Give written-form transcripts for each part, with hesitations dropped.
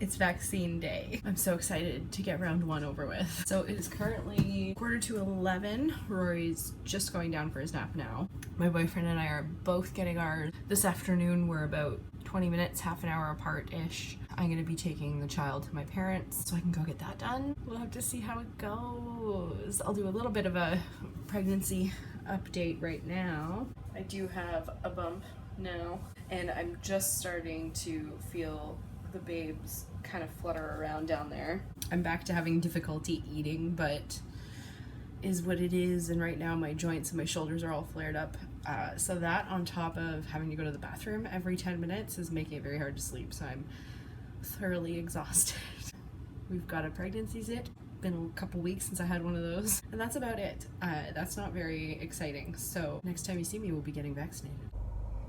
It's vaccine day. I'm so excited to get round one over with. So it is currently 11:15. Rory's just going down for his nap now. My boyfriend and I are both getting ours this afternoon. We're about 20 minutes, half an hour apart-ish. I'm gonna be taking the child to my parents so I can go get that done. We'll have to see how it goes. I'll do a little bit of a pregnancy update right now. I do have a bump now, and I'm just starting to feel the babes kind of flutter around down there. I'm back to having difficulty eating, but is what it is, and right now my joints and my shoulders are all flared up. So that on top of having to go to the bathroom every 10 minutes is making it very hard to sleep, so I'm thoroughly exhausted. We've got a pregnancy zit. Been a couple weeks since I had one of those, and that's about it. That's not very exciting, so next time you see me we'll be getting vaccinated.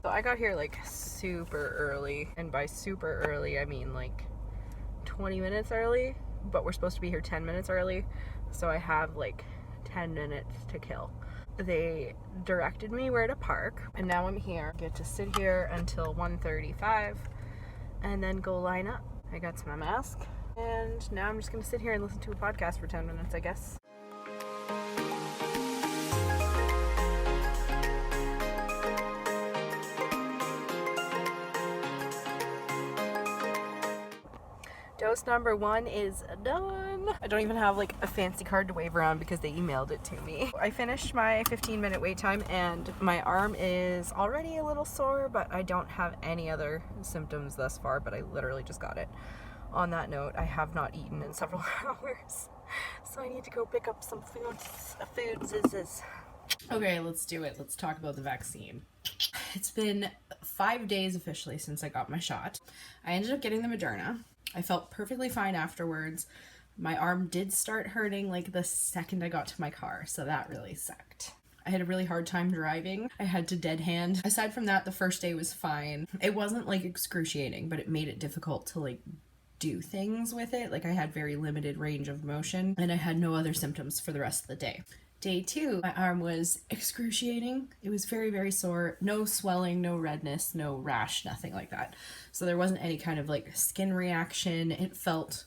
So I got here like super early, and by super early I mean like 20 minutes early, but we're supposed to be here 10 minutes early, so I have like 10 minutes to kill. They directed me where to park, and now I'm here. I get to sit here until 1:35 and then go line up. I got my mask, and now I'm just gonna sit here and listen to a podcast for 10 minutes, I guess. Dose number 1 is done. I don't even have like a fancy card to wave around because they emailed it to me. I finished my 15-minute wait time, and my arm is already a little sore, but I don't have any other symptoms thus far, but I literally just got it. On that note, I have not eaten in several hours, so I need to go pick up some foods. Okay, let's do it. Let's talk about the vaccine. It's been 5 days officially since I got my shot. I ended up getting the Moderna. I felt perfectly fine afterwards. My arm did start hurting like the second I got to my car, so that really sucked. I had a really hard time driving. I had to dead hand. Aside from that, the first day was fine. It wasn't like excruciating, but it made it difficult to like do things with it. Like I had very limited range of motion, and I had no other symptoms for the rest of the day. Day 2, my arm was excruciating. It was very, very sore. No swelling, no redness, no rash, nothing like that. So there wasn't any kind of like skin reaction. It felt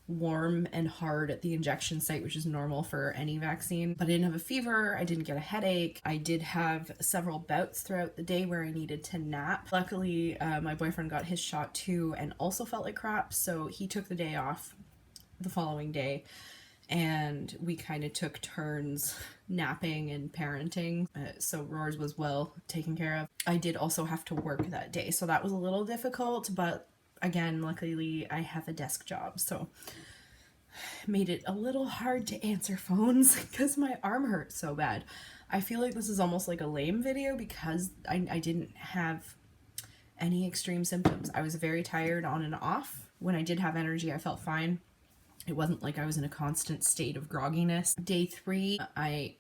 warm and hard at the injection site, which is normal for any vaccine. But I didn't have a fever. I didn't get a headache. I did have several bouts throughout the day where I needed to nap. Luckily, my boyfriend got his shot too and also felt like crap, so he took the day off the following day, and we kind of took turns napping and parenting, so Roars was well taken care of. I did also have to work that day, so that was a little difficult, but again, luckily I have a desk job, so made it a little hard to answer phones because my arm hurt so bad. I feel like this is almost like a lame video because I didn't have any extreme symptoms. I was very tired on and off. When I did have energy, I felt fine. It wasn't like I was in a constant state of grogginess. Day 3, I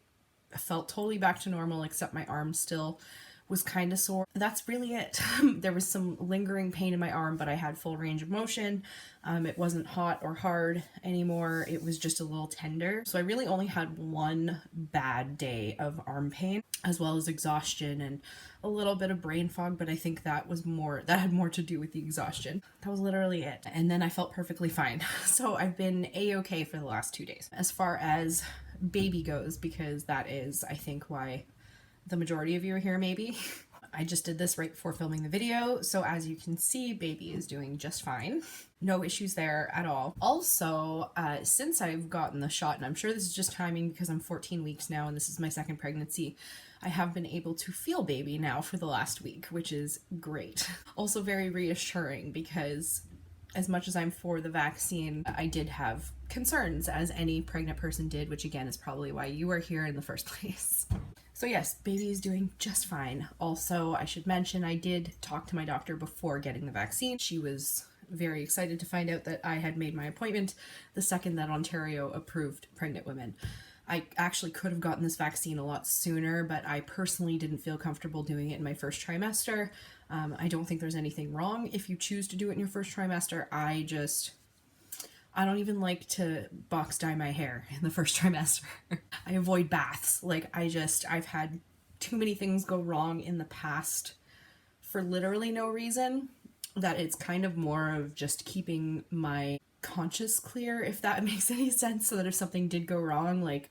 felt totally back to normal, except my arm still was kind of sore. That's really it. There was some lingering pain in my arm, but I had full range of motion. It wasn't hot or hard anymore. It was just a little tender. So I really only had one bad day of arm pain, as well as exhaustion and a little bit of brain fog, but I think that had more to do with the exhaustion. That was literally it. And then I felt perfectly fine. So I've been a-okay for the last 2 days. As far as baby goes, because that is, I think, why the majority of you are here maybe. I just did this right before filming the video, so as you can see, baby is doing just fine. No issues there at all. Also, since I've gotten the shot, and I'm sure this is just timing because I'm 14 weeks now and this is my second pregnancy, I have been able to feel baby now for the last week, which is great. Also very reassuring because as much as I'm for the vaccine, I did have concerns, as any pregnant person did, which again is probably why you are here in the first place. So yes, baby is doing just fine. Also, I should mention I did talk to my doctor before getting the vaccine. She was very excited to find out that I had made my appointment the second that Ontario approved pregnant women. I actually could have gotten this vaccine a lot sooner, but I personally didn't feel comfortable doing it in my first trimester. I don't think there's anything wrong if you choose to do it in your first trimester. I don't even like to box dye my hair in the first trimester. I avoid baths. I've had too many things go wrong in the past for literally no reason. that it's kind of more of just keeping my conscience clear, if that makes any sense, so that if something did go wrong, like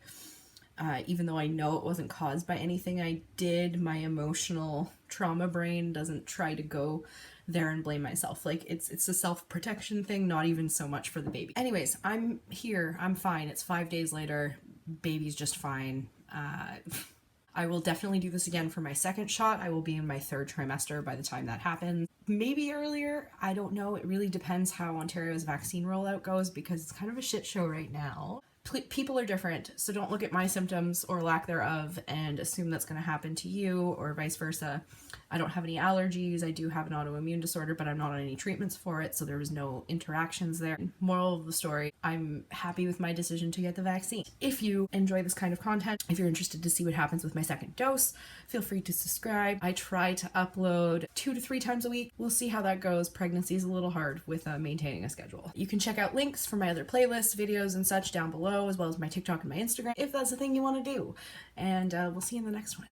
even though I know it wasn't caused by anything I did, my emotional trauma brain doesn't try to go there and blame myself. Like it's a self-protection thing, not even so much for the baby. Anyways, I'm here, I'm fine. It's 5 days later, baby's just fine. I will definitely do this again for my second shot. I will be in my 3rd trimester by the time that happens. Maybe earlier, I don't know. It really depends how Ontario's vaccine rollout goes, because it's kind of a shit show right now. People are different, so don't look at my symptoms or lack thereof and assume that's going to happen to you, or vice versa. I don't have any allergies. I do have an autoimmune disorder, but I'm not on any treatments for it, so there was no interactions there. Moral of the story, I'm happy with my decision to get the vaccine. If you enjoy this kind of content, if you're interested to see what happens with my second dose, feel free to subscribe. I try to upload 2 to 3 times a week. We'll see how that goes. Pregnancy is a little hard with maintaining a schedule. You can check out links for my other playlists, videos, and such down below, as well as my TikTok and my Instagram, if that's the thing you want to do. And we'll see you in the next one.